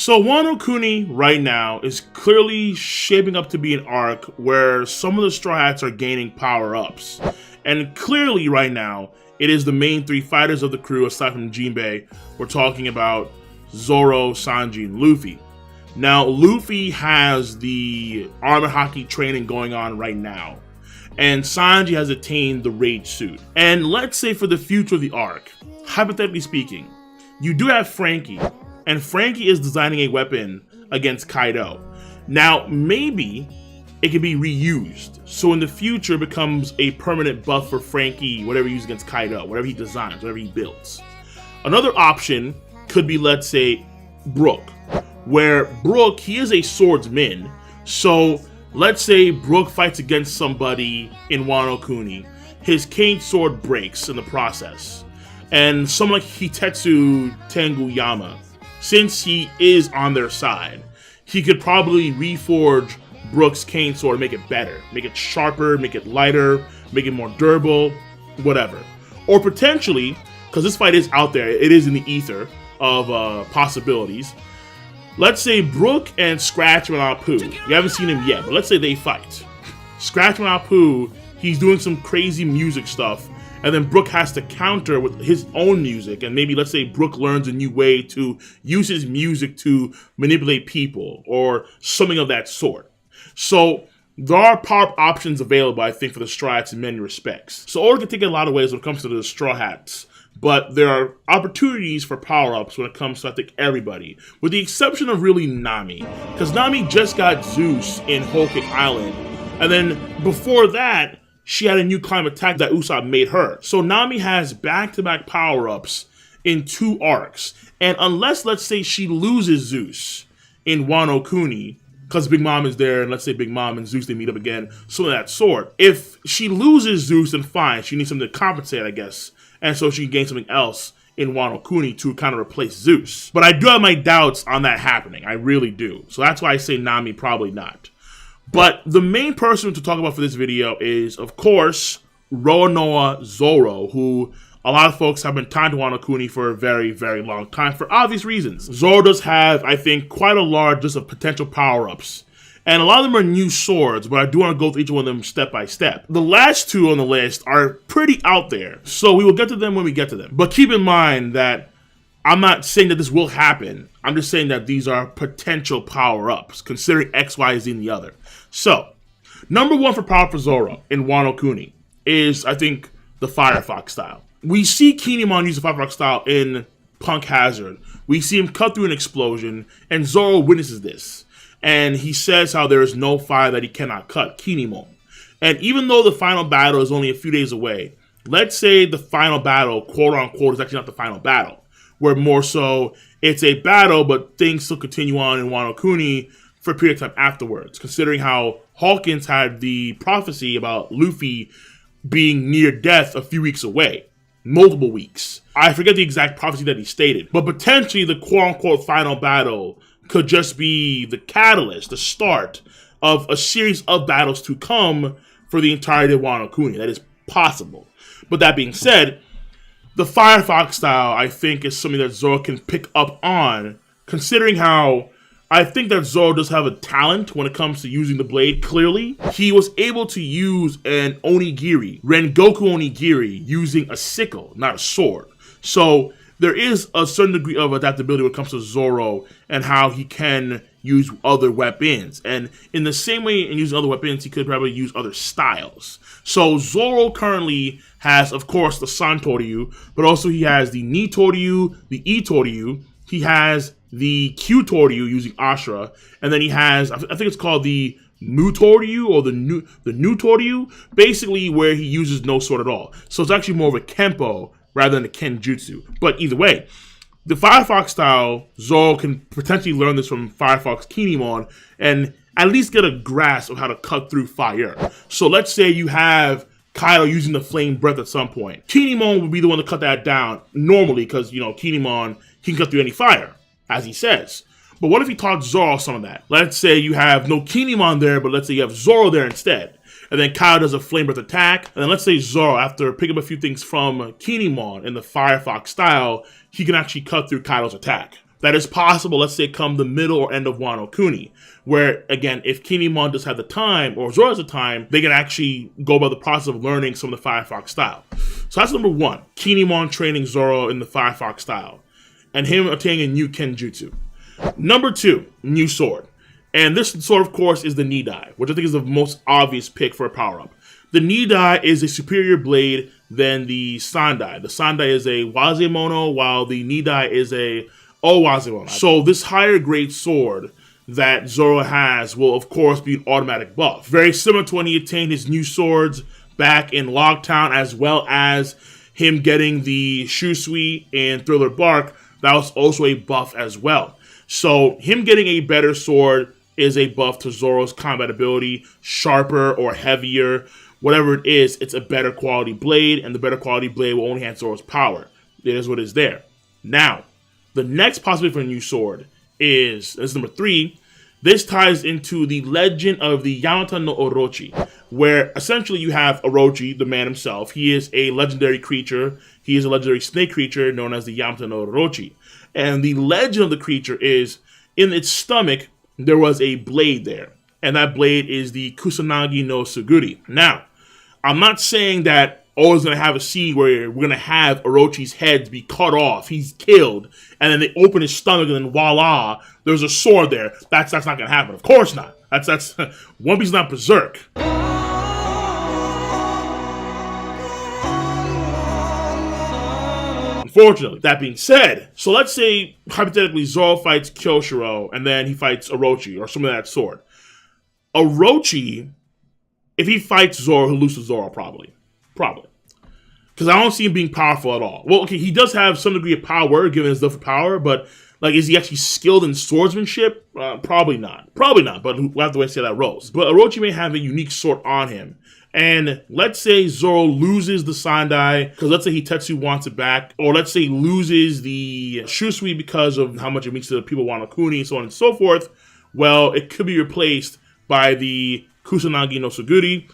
So Wano Kuni right now is clearly shaping up to be an arc where some of the Straw Hats are gaining power-ups. And clearly right now, it is the main three fighters of the crew aside from Jinbei. We're talking about Zoro, Sanji, and Luffy. Now, Luffy has the armor haki training going on right now. And Sanji has attained the Rage Suit. And let's say for the future of the arc, hypothetically speaking, you do have Frankie, and Frankie is designing a weapon against Kaido. Now, maybe it can be reused, so in the future it becomes a permanent buff for Frankie, whatever he uses against Kaido, whatever he designs, whatever he builds. Another option could be, let's say, Brook, where Brook, he is a swordsman, so let's say Brook fights against somebody in Wano Kuni, his cane sword breaks in the process, and someone like Hitetsu Tenguyama, since he is on their side, he could probably reforge Brook's cane sword, make it better, make it sharper, make it lighter, make it more durable, whatever. Or potentially, because this fight is out there, it is in the ether of possibilities, let's say Brook and Scratchman Apu, you haven't seen him yet, but let's say they fight. Scratchman Apu, he's doing some crazy music stuff, and then Brook has to counter with his own music, and maybe let's say Brook learns a new way to use his music to manipulate people, or something of that sort. So there are power options available, I think, for the Straw Hats in many respects. So Oda can take it a lot of ways when it comes to the Straw Hats, but there are opportunities for power-ups when it comes to, I think, everybody, with the exception of really Nami, because Nami just got Zeus in Whole Cake Island, and then before that, she had a new climb attack that Usopp made her. So Nami has back-to-back power-ups in 2 arcs. And unless, let's say, she loses Zeus in Wano Kuni, because Big Mom is there, and let's say Big Mom and Zeus, they meet up again, something of that sort. If she loses Zeus, then fine. She needs something to compensate, I guess. And so she can gain something else in Wano Kuni to kind of replace Zeus. But I do have my doubts on that happening. I really do. So that's why I say Nami probably not. But the main person to talk about for this video is, of course, Roronoa Zoro, who a lot of folks have been tied to Wano Kuni for a very, very long time for obvious reasons. Zoro does have, I think, quite a large list of potential power-ups. And a lot of them are new swords, but I do want to go through each one of them step by step. The last 2 on the list are pretty out there, so we will get to them when we get to them. But keep in mind that I'm not saying that this will happen. I'm just saying that these are potential power-ups, considering X, Y, Z, and the other. So, number 1 for power for Zoro in Wano Kuni is, I think, the Firefox style. We see Kinemon use the Firefox style in Punk Hazard. We see him cut through an explosion, and Zoro witnesses this. And he says how there is no fire that he cannot cut, Kinemon. And even though the final battle is only a few days away, let's say the final battle, quote-unquote, is actually not the final battle, where more so it's a battle, but things still continue on in Wano Kuni for a period of time afterwards, considering how Hawkins had the prophecy about Luffy being near death a few weeks away. Multiple weeks. I forget the exact prophecy that he stated, but potentially the quote-unquote final battle could just be the catalyst, the start of a series of battles to come for the entirety of Wano Kuni. That is possible. But that being said, the Firefox style, I think, is something that Zoro can pick up on, considering how I think that Zoro does have a talent when it comes to using the blade, clearly. He was able to use an onigiri, Rengoku onigiri, using a sickle, not a sword. So there is a certain degree of adaptability when it comes to Zoro and how he can use other weapons. And in the same way in using other weapons, he could probably use other styles. So Zoro currently has, of course, the Santoryu, but also he has the Nitoryu, the Itoryu, he has the Q-Toryu using Ashura, and then he has, I think it's called the Mutoryu or the Nutoryu, basically where he uses no sword at all. So it's actually more of a Kempo rather than a Kenjutsu. But either way, the Firefox style, Zoro can potentially learn this from Firefox Kinemon and at least get a grasp of how to cut through fire. So let's say you have Kaido using the flame breath at some point. Kinemon would be the one to cut that down normally because, you know, Kinemon can cut through any fire, as he says. But what if he taught Zoro some of that? Let's say you have no Kinemon there, but let's say you have Zoro there instead. And then Kaido does a flame breath attack. And then let's say Zoro, after picking up a few things from Kinemon in the Firefox style, he can actually cut through Kaido's attack. that is possible, let's say, come the middle or end of Wano Kuni, where, again, if Kinemon does have the time, or Zoro has the time, they can actually go by the process of learning some of the Firefox style. So that's number one, Kinemon training Zoro in the Firefox style, and him obtaining a new Kenjutsu. Number two, new sword. And this sword, of course, is the Nidai, which I think is the most obvious pick for a power-up. The Nidai is a superior blade than the Sandai. The Sandai is a Wazemono, while the Nidai is a Owazemono. So this higher grade sword that Zoro has will, of course, be an automatic buff. Very similar to when he attained his new swords back in Logtown, as well as him getting the Shusui and Thriller Bark. That was also a buff as well. So him getting a better sword is a buff to Zoro's combat ability, sharper or heavier. Whatever it is, it's a better quality blade, and the better quality blade will only enhance Zoro's power. It is what is there. Now, the next possibility for a new sword is number three. This ties into the legend of the Yamata no Orochi, where essentially you have Orochi, the man himself. He is a legendary creature. He is a legendary snake creature known as the Yamata no Orochi. And the legend of the creature is, in its stomach, there was a blade there. And that blade is the Kusanagi no Suguri. Now, I'm not saying that always going to have a scene where we're going to have Orochi's head be cut off, he's killed, and then they open his stomach and then voila, there's a sword there. That's not going to happen. Of course not. That's One Piece is not Berserk. Unfortunately, that being said, so let's say, hypothetically, Zoro fights Kyoshiro, and then he fights Orochi, or some of that sword. Orochi, if he fights Zoro, he'll lose to Zoro, probably. Because I don't see him being powerful at all. Well, okay, he does have some degree of power, given his love for power, but, like, is he actually skilled in swordsmanship? Probably not, but we'll have to wait and see how that rolls. But Orochi may have a unique sword on him. And let's say Zoro loses the Sandai, because let's say Hitetsu wants it back, or let's say he loses the Shusui because of how much it means to the people of Wano Kuni, and so on and so forth. Well, it could be replaced by the Kusanagi no Suguri,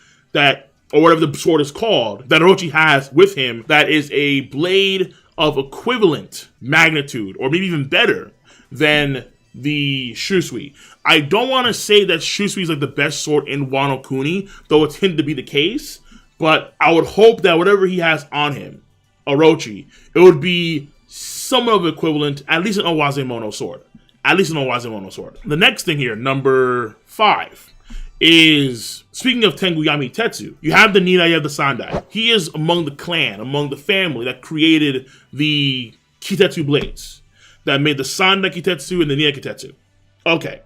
or whatever the sword is called, that Orochi has with him, that is a blade of equivalent magnitude, or maybe even better, than the Shusui. I don't want to say that Shusui is like the best sword in Wano Kuni, though it's hinted to be the case, but I would hope that whatever he has on him, Orochi, it would be somewhat of equivalent, at least an Owazemono sword. The next thing here, number 5, is, speaking of Tenguyami Tetsu, you have the Nidai, you have the Sandai. He is among the clan, among the family that created the Kitetsu blades, that made the Sandai Kitetsu and the Nidai Kitetsu. Okay.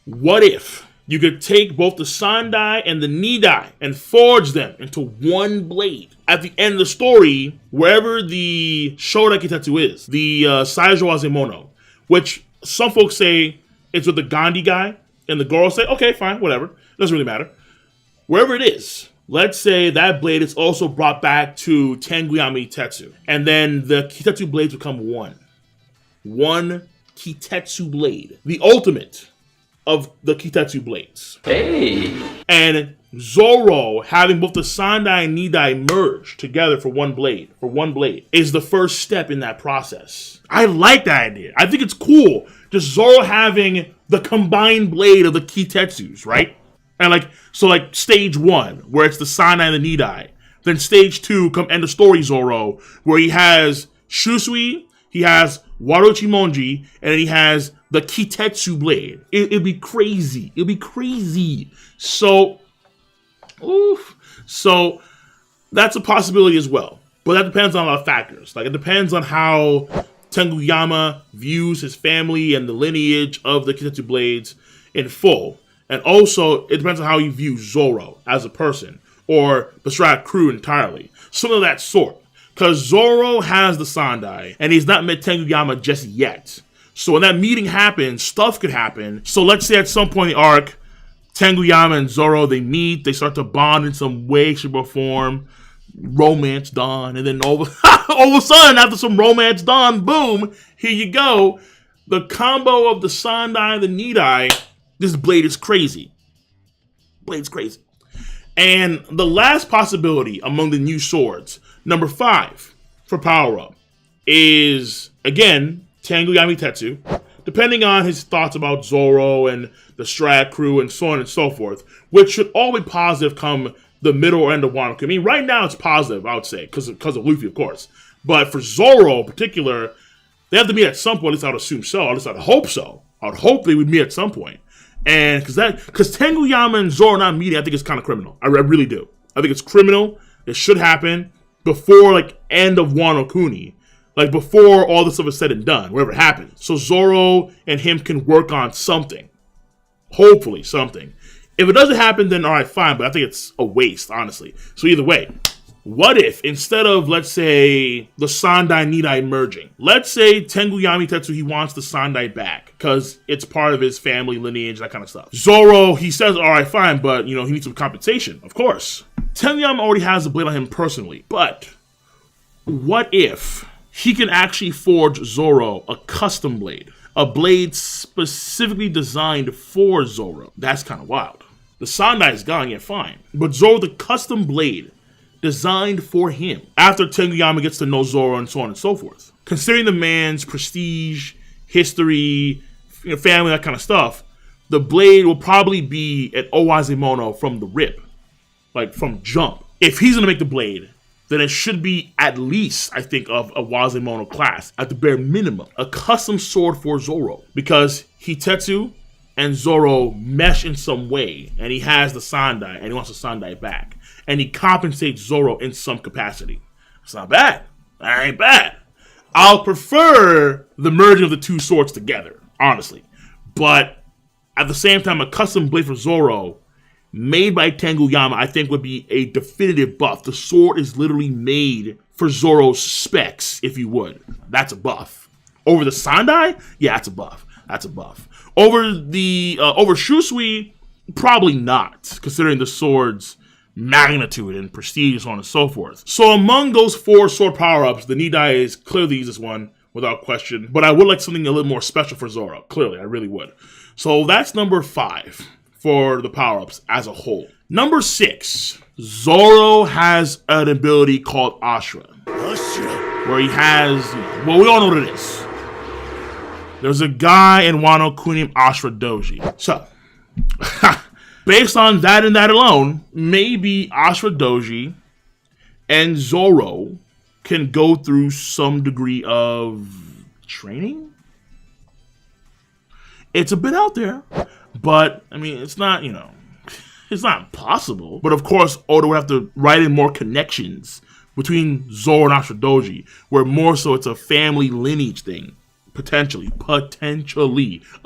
What if you could take both the Sandai and the Nidai and forge them into one blade? At the end of the story, wherever the Shodai Kitetsu is, the Saijo Wazemono, which some folks say it's with the Gandhi guy, and the girls say, okay, fine, whatever. Doesn't really matter. Wherever it is, let's say that blade is also brought back to Tenguyami Tetsu. And then the Kitetsu blades become one. One Kitetsu blade. The ultimate of the Kitetsu blades. Hey! And Zoro, having both the Sandai and Nidai merge together for one blade, is the first step in that process. I like that idea. I think it's cool. Just Zoro having the combined blade of the Kitetsus, right? And so stage 1, where it's the Sandai and the Nidai. Then stage 2, come end of story Zoro, where he has Shusui, he has Warochimonji, and then he has the Kitetsu blade. It'd be crazy. So that's a possibility as well. But that depends on a lot of factors. It depends on how Tenguyama views his family and the lineage of the Kitetsu blades in full. And also, it depends on how he views Zoro as a person, or the Strat crew entirely. Some of that sort. Because Zoro has the Sandai, and he's not met Tenguyama just yet. So when that meeting happens, stuff could happen. So let's say at some point in the arc, Tenguyama and Zoro, they meet, they start to bond in some way, shape, or form. Romance done, and then all of a sudden, after some romance done, boom, here you go. The combo of the Sandai and the Nidai, this blade is crazy. And the last possibility among the new swords, number 5 for power up, is, again, Tengu Yamitetsu, depending on his thoughts about Zoro and the Strat crew and so on and so forth, which should all be positive come the middle or end of Wano Kuni. I mean, right now it's positive, I would say, because of Luffy, of course. But for Zoro in particular, they have to meet at some point. At least I would assume so. At least I'd hope so. I would hope they would meet at some point. And because Tengu Yama and Zoro not meeting, I think it's kind of criminal. I really do. I think it's criminal. It should happen before like end of Wano Kuni. Like before all this stuff is said and done, whatever happens. So Zoro and him can work on something. Hopefully something. If it doesn't happen, then all right, fine. But I think it's a waste, honestly. So either way, what if instead of, let's say, the Sandai Nidai merging, let's say Tengu Yamitetsu, he wants the Sandai back because it's part of his family lineage, that kind of stuff. Zoro, he says, all right, fine, but, he needs some compensation, of course. Tengu Yama already has a blade on him personally, but what if he can actually forge Zoro a custom blade, a blade specifically designed for Zoro? That's kind of wild. The Sandai is gone, yeah, fine. But Zoro, the custom blade designed for him after Tengu Yama gets to know Zoro and so on and so forth. Considering the man's prestige, history, family, that kind of stuff, the blade will probably be an Owazemono from the rip, like from jump. If he's going to make the blade, then it should be at least, I think, of a Wazemono class, at the bare minimum. A custom sword for Zoro. Because Hitetsu and Zoro mesh in some way, and he has the Sandai, and he wants the Sandai back. And he compensates Zoro in some capacity. It's not bad. That ain't bad. I'll prefer the merging of the two swords together, honestly. But at the same time, a custom blade for Zoro made by Tengu Yama, I think, would be a definitive buff. The sword is literally made for Zoro's specs, if you would. That's a buff. Over the Sandai? Yeah, that's a buff. That's a buff. Over the over Shusui, probably not, considering the sword's magnitude and prestige and so on and so forth. So among those 4 sword power-ups, the Nidai is clearly the easiest one, without question. But I would like something a little more special for Zoro. Clearly, I really would. So that's number 5. For the power-ups as a whole. Number 6, Zoro has an ability called Ashra. Where he has, well, we all know what it is. There's a guy in Wano Kuni named Ashra Doji. So, based on that and that alone, maybe Ashra Doji and Zoro can go through some degree of training? It's a bit out there. But, I mean, it's not, it's not impossible. But, of course, Oda would have to write in more connections between Zoro and Ashra Doji, where more so it's a family lineage thing. Potentially.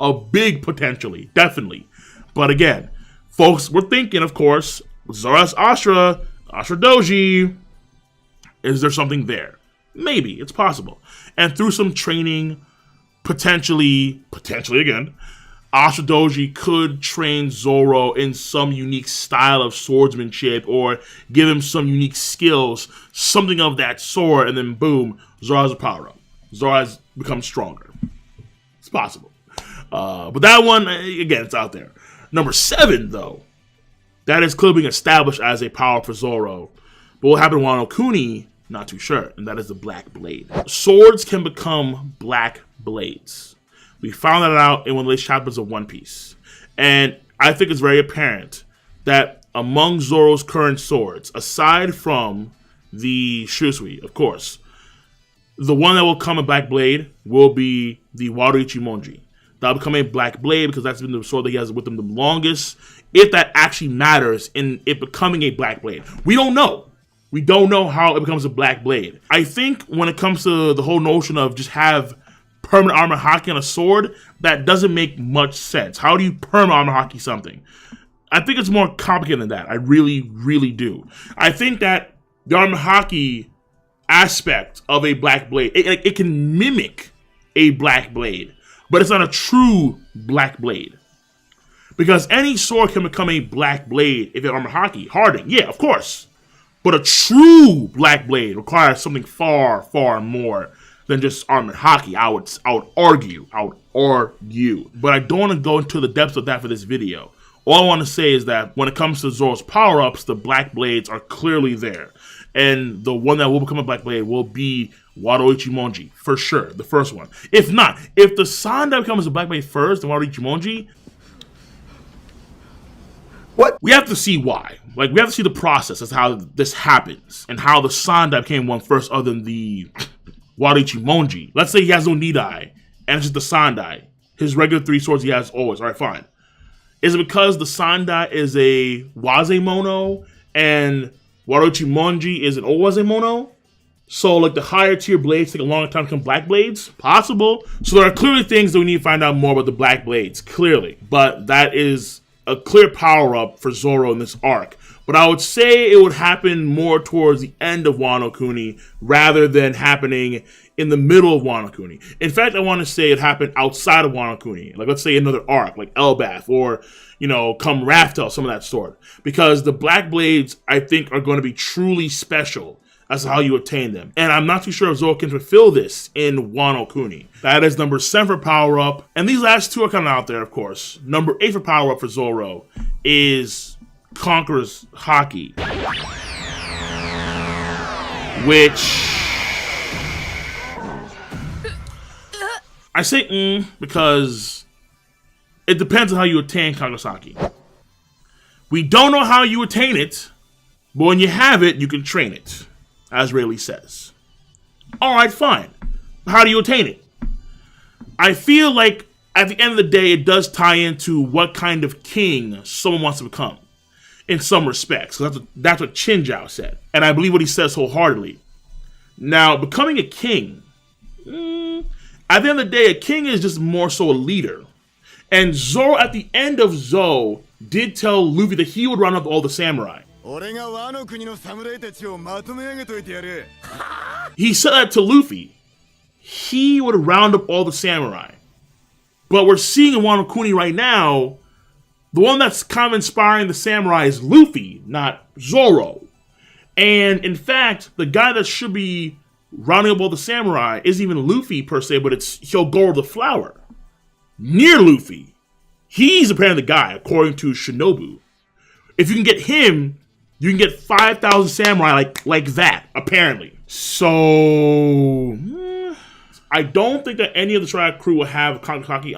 A big potentially. Definitely. But, again, folks, we're thinking, of course, Zoro has Ashra Doji. Is there something there? Maybe. It's possible. And through some training, potentially again, Ashra Doji could train Zoro in some unique style of swordsmanship or give him some unique skills, something of that sort, and then boom, Zoro has a power-up. Zoro has become stronger. It's possible. But that one, again, it's out there. Number 7, though, that is clearly being established as a power for Zoro. But what happened in Wano Kuni, not too sure, and that is the Black Blade. Swords can become black blades. We found that out in one of the chapters of One Piece. And I think it's very apparent that among Zoro's current swords, aside from the Shusui, of course, the one that will come a black blade will be the Waruichi Monji. That'll become a black blade because that's been the sword that he has with him the longest. If that actually matters in it becoming a black blade. We don't know. We don't know how it becomes a black blade. I think when it comes to the whole notion of just have permanent armor haki on a sword, that doesn't make much sense. How do you permanent armor haki something? I think it's more complicated than that. I really, really do. I think that the armor haki aspect of a black blade, it can mimic a black blade, but it's not a true black blade. Because any sword can become a black blade if it armor haki. Hardening, yeah, of course. But a true black blade requires something far, far more than just armored haki. I would argue. But I don't want to go into the depths of that for this video. All I want to say is that when it comes to Zoro's power-ups, the black blades are clearly there. And the one that will become a Black Blade will be Wano Ichimonji, for sure, the first one. If not, if the Sandai becomes a Black Blade first, then Wano Ichimonji, what? We have to see why. Like, we have to see the process as how this happens and how the Sandai became one first other than the Wano Ichimonji. Let's say he has no Nidai and it's just the Sandai. His regular 3 swords he has always. All right, fine. Is it because the Sandai is a Wazemono and Wano Ichimonji is an Owazemono? So, like, the higher tier blades take a longer time to become Black Blades? Possible. So there are clearly things that we need to find out more about the Black Blades, clearly. But that is a clear power-up for Zoro in this arc. But I would say it would happen more towards the end of Wano Kuni rather than happening in the middle of Wano Kuni. In fact, I want to say it happened outside of Wano Kuni. Like, let's say another arc, like Elbaf, or, you know, come Raftel, some of that sort. Because the Black Blades, I think, are going to be truly special as to how you attain them. And I'm not too sure if Zoro can fulfill this in Wano Kuni. That is number 7 for power-up. And these last 2 are kind of out there, of course. Number 8 for power-up for Zoro is Conqueror's haki. Which I say because it depends on how you attain Conqueror's haki. We don't know how you attain it, but when you have it, you can train it, as Rayleigh says. Alright, fine. How do you attain it? I feel like at the end of the day, it does tie into what kind of king someone wants to become, in some respects. That's what Chinjao said. And I believe what he says wholeheartedly. Now, becoming a king, at the end of the day, a king is just more so a leader. And Zoro, at the end of Zou, did tell Luffy that he would round up all the samurai. He said that to Luffy. He would round up all the samurai. But we're seeing in Wano Kuni right now, the one that's kind of inspiring the samurai is Luffy, not Zoro. And in fact, the guy that should be rounding up all the samurai isn't even Luffy per se, but it's Hyogoro the Flower. Near Luffy. He's apparently the guy, according to Shinobu. If you can get him, you can get 5,000 samurai like that, apparently. So, I don't think that any of the Triad crew will have Kankaki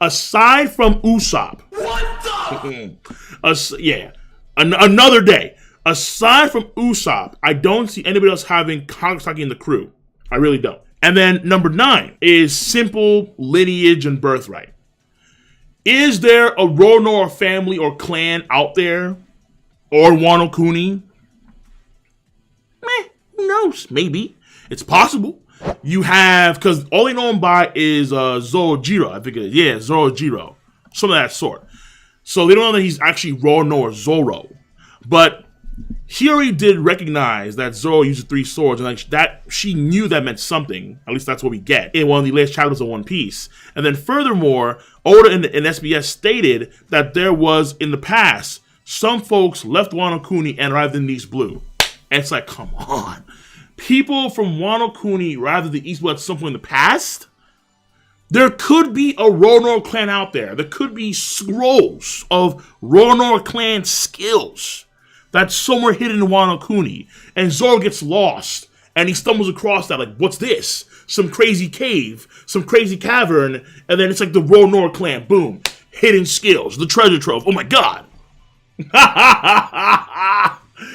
aside from Usopp. What the? Yeah, another day. Aside from Usopp, I don't see anybody else having Kankaki in the crew. I really don't. And then number 9 is simple lineage and birthright. Is there a Ronor family or clan out there? Or Wano Kuni? Who knows? Maybe. It's possible. You have, because all they know him by is Zorojiro, I think it is. Yeah, Zorojiro. Some of that sort. So they don't know that he's actually Ronor Zoro. But Hiri did recognize that Zoro used 3 swords, and like that she knew that meant something. At least that's what we get in one of the latest chapters of One Piece. And then furthermore, Oda in SBS stated that there was, in the past, some folks left Wano Kuni and arrived in East Blue. And it's like, come on. People from Wano Kuni arrived in the East Blue at some point in the past? There could be a Ronor clan out there. There could be scrolls of Ronor clan skills that's somewhere hidden in Wano Kuni. And Zoro gets lost, and he stumbles across that, like, what's this? Some crazy cave, some crazy cavern, and then it's like the Ronor clan, boom. Hidden skills, the treasure trove, oh my god.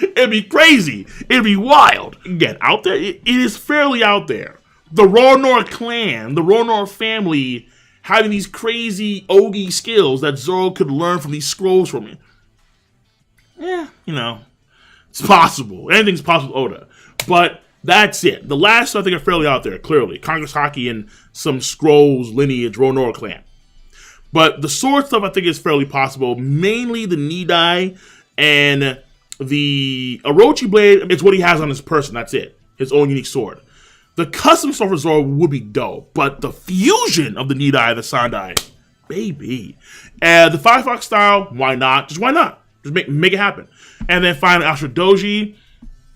It'd be crazy. It'd be wild. Again, out there, it is fairly out there. The Ronor clan, the Ronor family, having these crazy Ogi skills that Zoro could learn from these scrolls from it. Yeah, you know, it's possible. Anything's possible, Oda. But that's it. The last two I think are fairly out there, clearly. Conqueror's haki and some scrolls, lineage, Ronor clan. But the sword stuff I think is fairly possible. Mainly the Nidai and the Orochi blade. It's what he has on his person. That's it. His own unique sword. The custom stuff for Zoro would be dope. But the fusion of the Nidai and the Sandai, baby. The Firefox style, why not? Just why not? Just make it happen. And then finally, Ashura Doji.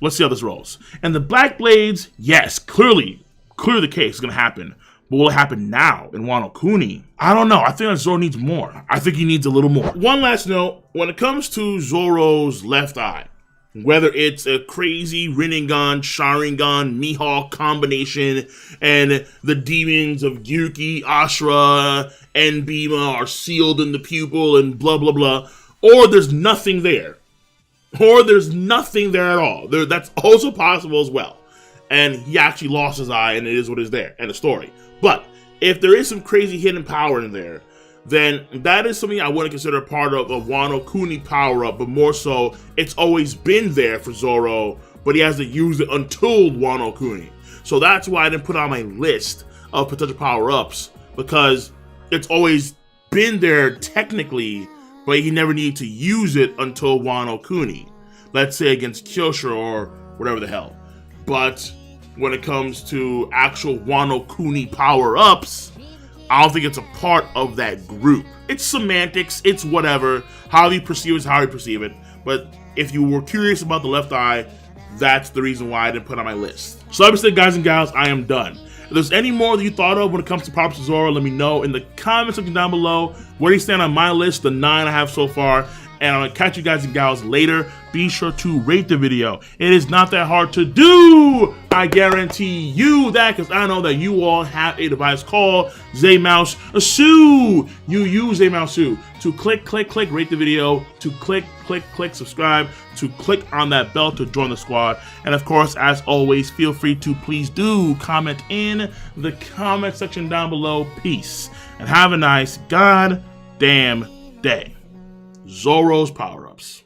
Let's see how this rolls. And the Black Blades, yes, clearly the case is going to happen. But will it happen now in Wano Kuni? I don't know. I think that Zoro needs more. I think he needs a little more. One last note. When it comes to Zoro's left eye, Whether it's a crazy Rinnegan, Sharingan, Mihawk combination, and the demons of Gyuki, Ashura, and Bima are sealed in the pupil and blah, blah, blah. Or there's nothing there. Or there's nothing there at all. That's also possible as well. And he actually lost his eye, and it is what is there, and the story. But if there is some crazy hidden power in there, then that is something I wouldn't consider part of a Wano Kuni power-up, but more so, it's always been there for Zoro, but he hasn't used it until Wano Kuni. So that's why I didn't put it on my list of potential power-ups, because it's always been there technically, but he never needed to use it until Wano Kuni. Let's say against Kyosho or whatever the hell. But when it comes to actual Wano Kuni power-ups, I don't think it's a part of that group. It's semantics, it's whatever. How you perceive it is how you perceive it. But if you were curious about the left eye, that's the reason why I didn't put it on my list. So like I said, guys and gals, I am done. If there's any more that you thought of when it comes to Power-Ups to Zoro, let me know in the comment section down below. Where do you stand on my list, the 9 I have so far? And I'm going to catch you guys and gals later. Be sure to rate the video. It is not that hard to do. I guarantee you that, because I know that you all have a device called Zmousesu. You use Zmousesu to click, rate the video, to click, subscribe, to click on that bell to join the squad. And of course, as always, feel free to please do comment in the comment section down below. Peace. And have a nice goddamn day. Zoro's power-ups.